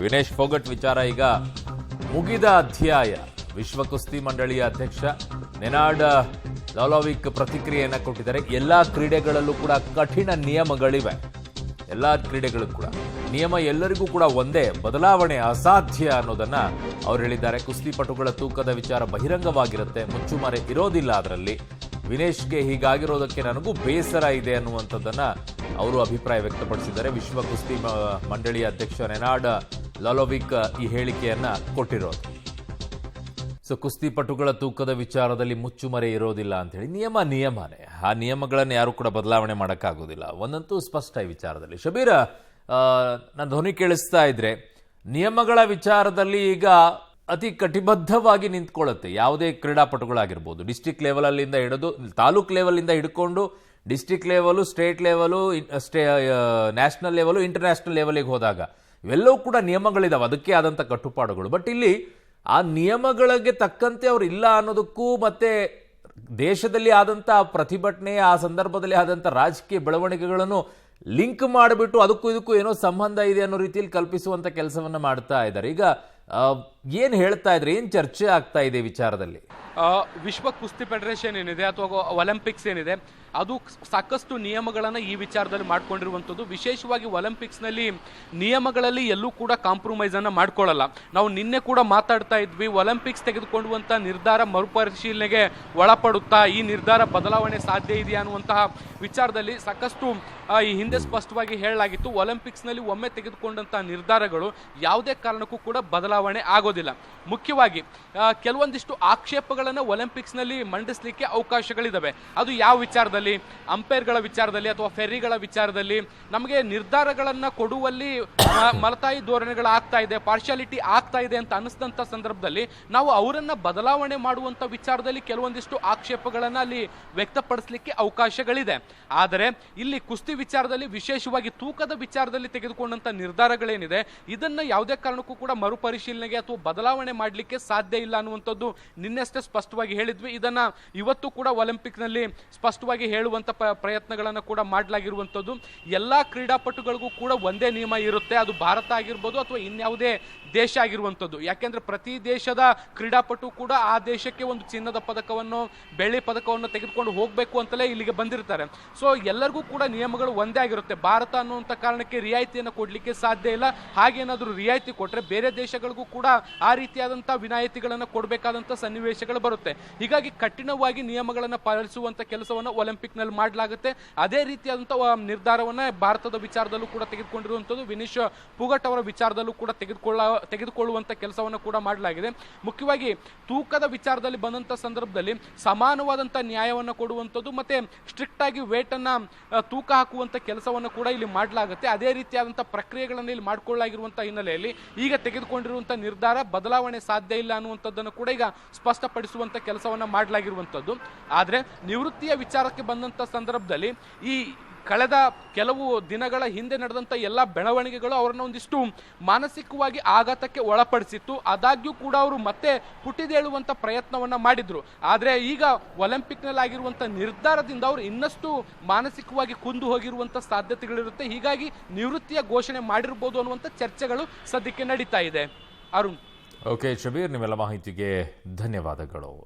ವಿನೇಶ್ ಫೋಗಟ್ ವಿಚಾರ ಈಗ ಮುಗಿದ ಅಧ್ಯಾಯ. ವಿಶ್ವ ಕುಸ್ತಿ ಮಂಡಳಿಯ ಅಧ್ಯಕ್ಷ ನೆನಾರ್ಡ್ ಲಾಲೋವಿಕ್ ಪ್ರತಿಕ್ರಿಯೆಯನ್ನ ಕೊಟ್ಟಿದ್ದಾರೆ. ಎಲ್ಲಾ ಕ್ರೀಡೆಗಳಲ್ಲೂ ಕೂಡ ಕಠಿಣ ನಿಯಮಗಳಿವೆ. ಎಲ್ಲಾ ಕ್ರೀಡೆಗಳು ಕೂಡ ನಿಯಮ ಎಲ್ಲರಿಗೂ ಕೂಡ ಒಂದೇ, ಬದಲಾವಣೆ ಅಸಾಧ್ಯ ಅನ್ನೋದನ್ನ ಅವರು ಹೇಳಿದ್ದಾರೆ. ಕುಸ್ತಿಪಟುಗಳ ತೂಕದ ವಿಚಾರ ಬಹಿರಂಗವಾಗಿರುತ್ತೆ, ಮುಚ್ಚುಮರೆ ಇರೋದಿಲ್ಲ. ಅದರಲ್ಲಿ ವಿನೇಶ್ಗೆ ಹೀಗಾಗಿರೋದಕ್ಕೆ ನನಗೂ ಬೇಸರ ಇದೆ ಅನ್ನುವಂಥದ್ದನ್ನ ಅವರು ಅಭಿಪ್ರಾಯ ವ್ಯಕ್ತಪಡಿಸಿದ್ದಾರೆ. ವಿಶ್ವ ಕುಸ್ತಿ ಮಂಡಳಿಯ ಅಧ್ಯಕ್ಷ ನೆನಾರ್ಡ್ ಲಾಲೋವಿಕ್ ಈ ಹೇಳಿಕೆಯನ್ನ ಕೊಟ್ಟಿರೋದು. ಸೊ ಕುಸ್ತಿಪಟುಗಳ ತೂಕದ ವಿಚಾರದಲ್ಲಿ ಮುಚ್ಚುಮರೆ ಇರೋದಿಲ್ಲ ಅಂತ ಹೇಳಿ ನಿಯಮನೇ. ಆ ನಿಯಮಗಳನ್ನು ಯಾರು ಕೂಡ ಬದಲಾವಣೆ ಮಾಡೋಕ್ಕಾಗೋದಿಲ್ಲ. ಒಂದಂತೂ ಸ್ಪಷ್ಟ ಈ ವಿಚಾರದಲ್ಲಿ. ಶಬೀರ, ನಾನು ಧ್ವನಿ ಕೇಳಿಸ್ತಾ ಇದ್ರೆ ನಿಯಮಗಳ ವಿಚಾರದಲ್ಲಿ ಈಗ ಅತಿ ಕಟಿಬದ್ಧವಾಗಿ ನಿಂತ್ಕೊಳ್ಳುತ್ತೆ ಯಾವುದೇ ಕ್ರೀಡಾಪಟುಗಳಾಗಿರ್ಬೋದು. ಡಿಸ್ಟ್ರಿಕ್ಟ್ ಲೆವೆಲಲ್ಲಿಂದ ಹಿಡಿದು ತಾಲೂಕ್ ಲೆವೆಲಿಂದ ಹಿಡ್ಕೊಂಡು district level, state level, national level, international ಲೆವೆಲಿಗೆ ಹೋದಾಗ ಇವೆಲ್ಲವೂ ಕೂಡ ನಿಯಮಗಳಿದಾವೆ, ಅದಕ್ಕೆ ಆದಂಥ ಕಟ್ಟುಪಾಡುಗಳು. ಬಟ್ ಇಲ್ಲಿ ಆ ನಿಯಮಗಳಿಗೆ ತಕ್ಕಂತೆ ಅವ್ರು ಇಲ್ಲ ಅನ್ನೋದಕ್ಕೂ ಮತ್ತೆ ದೇಶದಲ್ಲಿ ಆದಂಥ ಪ್ರತಿಭಟನೆ, ಆ ಸಂದರ್ಭದಲ್ಲಿ ಆದಂಥ ರಾಜಕೀಯ ಬೆಳವಣಿಗೆಗಳನ್ನು ಲಿಂಕ್ ಮಾಡಿಬಿಟ್ಟು ಅದಕ್ಕೂ ಇದಕ್ಕೂ ಏನೋ ಸಂಬಂಧ ಇದೆ ಅನ್ನೋ ರೀತಿಯಲ್ಲಿ ಕಲ್ಪಿಸುವಂತ ಕೆಲಸವನ್ನ ಮಾಡ್ತಾ ಇದ್ದಾರೆ. ಈಗ ಏನ್ ಹೇಳ್ತಾ ಇದ್ರೆ, ಏನ್ ಚರ್ಚೆ ಆಗ್ತಾ ಇದೆ ವಿಚಾರದಲ್ಲಿ? ವಿಶ್ವ ಕುಸ್ತಿ ಫೆಡರೇಷನ್ ಏನಿದೆ ಅಥವಾ ಒಲಿಂಪಿಕ್ಸ್ ಏನಿದೆ ಅದು ಸಾಕಷ್ಟು ನಿಯಮಗಳನ್ನು ಈ ವಿಚಾರದಲ್ಲಿ ಮಾಡ್ಕೊಂಡಿರುವಂಥದ್ದು. ವಿಶೇಷವಾಗಿ ಒಲಿಂಪಿಕ್ಸ್ನಲ್ಲಿ ನಿಯಮಗಳಲ್ಲಿ ಎಲ್ಲೂ ಕೂಡ ಕಾಂಪ್ರಮೈಸ್ ಅನ್ನು ಮಾಡ್ಕೊಳ್ಳಲ್ಲ. ನಾವು ನಿನ್ನೆ ಕೂಡ ಮಾತಾಡ್ತಾ ಇದ್ವಿ, ಒಲಿಂಪಿಕ್ಸ್ ತೆಗೆದುಕೊಳ್ಳುವಂಥ ನಿರ್ಧಾರ ಮರುಪರಿಶೀಲನೆಗೆ ಒಳಪಡುತ್ತಾ, ಈ ನಿರ್ಧಾರ ಬದಲಾವಣೆ ಸಾಧ್ಯ ಇದೆಯಾ ಅನ್ನುವಂತಹ ವಿಚಾರದಲ್ಲಿ ಸಾಕಷ್ಟು ಈ ಹಿಂದೆ ಸ್ಪಷ್ಟವಾಗಿ ಹೇಳಲಾಗಿತ್ತು. ಒಲಿಂಪಿಕ್ಸ್ನಲ್ಲಿ ಒಮ್ಮೆ ತೆಗೆದುಕೊಂಡಂಥ ನಿರ್ಧಾರಗಳು ಯಾವುದೇ ಕಾರಣಕ್ಕೂ ಕೂಡ ಬದಲಾವಣೆ ಆಗೋದಿಲ್ಲ. ಮುಖ್ಯವಾಗಿ ಕೆಲವೊಂದಿಷ್ಟು ಆಕ್ಷೇಪಗಳನ್ನು ಒಲಿಂಪಿಕ್ಸ್ನಲ್ಲಿ ಮಂಡಿಸಲಿಕ್ಕೆ ಅವಕಾಶಗಳಿದ್ದಾವೆ. ಅದು ಯಾವ ವಿಚಾರದಲ್ಲಿ? ಅಂಪೈರ್ಗಳ ವಿಚಾರದಲ್ಲಿ ಅಥವಾ ಫೆರ್ರಿಗಳ ವಿಚಾರದಲ್ಲಿ ನಮಗೆ ನಿರ್ಧಾರಗಳನ್ನು ಕೊಡುವಲ್ಲಿ ಮಲತಾಯಿ ಧೋರಣೆಗಳಾಗ್ತಾ ಇದೆ, ಪಾರ್ಶಾಲಿಟಿ ಆಗ್ತಾ ಇದೆ ಅಂತ ಅನಿಸಿದಂಥ ಸಂದರ್ಭದಲ್ಲಿ ನಾವು ಅವರನ್ನು ಬದಲಾವಣೆ ಮಾಡುವಂಥ ವಿಚಾರದಲ್ಲಿ ಕೆಲವೊಂದಿಷ್ಟು ಆಕ್ಷೇಪಗಳನ್ನು ಅಲ್ಲಿ ವ್ಯಕ್ತಪಡಿಸಲಿಕ್ಕೆ ಅವಕಾಶಗಳಿದೆ. ಆದರೆ ಇಲ್ಲಿ ಕುಸ್ತಿ ವಿಚಾರದಲ್ಲಿ, ವಿಶೇಷವಾಗಿ ತೂಕದ ವಿಚಾರದಲ್ಲಿ ತೆಗೆದುಕೊಂಡಂಥ ನಿರ್ಧಾರಗಳೇನಿದೆ ಇದನ್ನು ಯಾವುದೇ ಕಾರಣಕ್ಕೂ ಕೂಡ ಮರುಪರಿಶೀಲನೆಗೆ ಅಥವಾ ಬದಲಾವಣೆ ಮಾಡಲಿಕ್ಕೆ ಸಾಧ್ಯ ಇಲ್ಲ ಅನ್ನುವಂಥದ್ದು ನಿನ್ನೆಷ್ಟೇ ಸ್ಪಷ್ಟವಾಗಿ ಹೇಳಿದ್ವಿ. ಇದನ್ನ ಇವತ್ತು ಕೂಡ ಒಲಿಂಪಿಕ್ನಲ್ಲಿ ಸ್ಪಷ್ಟವಾಗಿ ಹೇಳುವಂಥ ಪ್ರಯತ್ನಗಳನ್ನು ಕೂಡ ಮಾಡಲಾಗಿರುವಂಥದ್ದು. ಎಲ್ಲ ಕ್ರೀಡಾಪಟುಗಳಿಗೂ ಕೂಡ ಒಂದೇ ನಿಯಮ ಇರುತ್ತೆ, ಅದು ಭಾರತ ಆಗಿರ್ಬೋದು ಅಥವಾ ಇನ್ಯಾವುದೇ ದೇಶ ಆಗಿರುವಂಥದ್ದು. ಯಾಕೆಂದ್ರೆ ಪ್ರತಿ ದೇಶದ ಕ್ರೀಡಾಪಟು ಕೂಡ ಆ ದೇಶಕ್ಕೆ ಒಂದು ಚಿನ್ನದ ಪದಕವನ್ನು, ಬೆಳ್ಳಿ ಪದಕವನ್ನು ತೆಗೆದುಕೊಂಡು ಹೋಗಬೇಕು ಅಂತಲೇ ಇಲ್ಲಿಗೆ ಬಂದಿರ್ತಾರೆ. ಸೊ ಎಲ್ಲರಿಗೂ ಕೂಡ ನಿಯಮಗಳು ಒಂದೇ ಆಗಿರುತ್ತೆ. ಭಾರತ ಅನ್ನುವಂಥ ಕಾರಣಕ್ಕೆ ರಿಯಾಯಿತಿಯನ್ನು ಕೊಡಲಿಕ್ಕೆ ಸಾಧ್ಯ ಇಲ್ಲ. ಹಾಗೇನಾದರೂ ರಿಯಾಯಿತಿ ಕೊಟ್ಟರೆ ಬೇರೆ ದೇಶಗಳಿಗೂ ಕೂಡ ಆ ರೀತಿಯಾದಂಥ ವಿನಾಯಿತಿಗಳನ್ನು ಕೊಡಬೇಕಾದಂಥ ಸನ್ನಿವೇಶಗಳು ಬರುತ್ತೆ. ಹೀಗಾಗಿ ಕಠಿಣವಾಗಿ ನಿಯಮಗಳನ್ನು ಪಾಲಿಸುವಂಥ ಕೆಲಸವನ್ನು ಒಲಿಂಪಿಕ್ನಲ್ಲಿ ಮಾಡಲಾಗುತ್ತೆ. ಅದೇ ರೀತಿಯಾದಂಥ ನಿರ್ಧಾರವನ್ನು ಭಾರತದ ವಿಚಾರದಲ್ಲೂ ಕೂಡ ತೆಗೆದುಕೊಂಡಿರುವಂಥದ್ದು. ವಿನೇಶ್ ಫೋಗಟ್ ಅವರ ವಿಚಾರದಲ್ಲೂ ಕೂಡ ತೆಗೆದುಕೊಳ್ಳುವಂಥ ಕೆಲಸವನ್ನು ಕೂಡ ಮಾಡಲಾಗಿದೆ. ಮುಖ್ಯವಾಗಿ ತೂಕದ ವಿಚಾರದಲ್ಲಿ ಬಂದಂಥ ಸಂದರ್ಭದಲ್ಲಿ ಸಮಾನವಾದಂಥ ನ್ಯಾಯವನ್ನು ಕೊಡುವಂಥದ್ದು ಮತ್ತೆ ಸ್ಟ್ರಿಕ್ಟ್ ಆಗಿ ವೇಟ್ ಅನ್ನ ತೂಕ ಹಾಕುವಂಥ ಕೆಲಸವನ್ನು ಕೂಡ ಇಲ್ಲಿ ಮಾಡಲಾಗುತ್ತೆ. ಅದೇ ರೀತಿಯಾದಂಥ ಪ್ರಕ್ರಿಯೆಗಳನ್ನು ಇಲ್ಲಿ ಮಾಡಿಕೊಳ್ಳಲಾಗಿರುವಂಥ ಹಿನ್ನೆಲೆಯಲ್ಲಿ ಈಗ ತೆಗೆದುಕೊಂಡಿರುವಂಥ ನಿರ್ಧಾರ ಬದಲಾವಣೆ ಸಾಧ್ಯ ಇಲ್ಲ ಅನ್ನುವಂಥದ್ದನ್ನು ಕೂಡ ಈಗ ಸ್ಪಷ್ಟಪಡಿಸುವಂಥ ಕೆಲಸವನ್ನು ಮಾಡಲಾಗಿರುವಂಥದ್ದು. ಆದರೆ ನಿವೃತ್ತಿಯ ವಿಚಾರಕ್ಕೆ ಬಂದಂಥ ಸಂದರ್ಭದಲ್ಲಿ ಈ ಕಳೆದ ಕೆಲವು ದಿನಗಳ ಹಿಂದೆ ನಡೆದಂಥ ಎಲ್ಲ ಬೆಳವಣಿಗೆಗಳು ಅವರನ್ನು ಒಂದಿಷ್ಟು ಮಾನಸಿಕವಾಗಿ ಆಘಾತಕ್ಕೆ ಒಳಪಡಿಸಿತ್ತು. ಆದಾಗ್ಯೂ ಕೂಡ ಅವರು ಮತ್ತೆ ಪುಟಿದೇಳುವಂಥ ಪ್ರಯತ್ನವನ್ನ ಮಾಡಿದ್ರು. ಆದರೆ ಈಗ ಒಲಿಂಪಿಕ್ನಲ್ಲಿ ಆಗಿರುವಂಥ ನಿರ್ಧಾರದಿಂದ ಅವರು ಇನ್ನಷ್ಟು ಮಾನಸಿಕವಾಗಿ ಕುಂದು ಹೋಗಿರುವಂಥ ಸಾಧ್ಯತೆಗಳಿರುತ್ತೆ. ಹೀಗಾಗಿ ನಿವೃತ್ತಿಯ ಘೋಷಣೆ ಮಾಡಿರ್ಬೋದು ಅನ್ನುವಂಥ ಚರ್ಚೆಗಳು ಸದ್ಯಕ್ಕೆ ನಡೀತಾ ಇದೆ. ಅರುಣ್. ಓಕೆ ಶಬೀರ್, ನಿಮ್ಮೆಲ್ಲ ಮಾಹಿತಿಗೆ ಧನ್ಯವಾದಗಳು.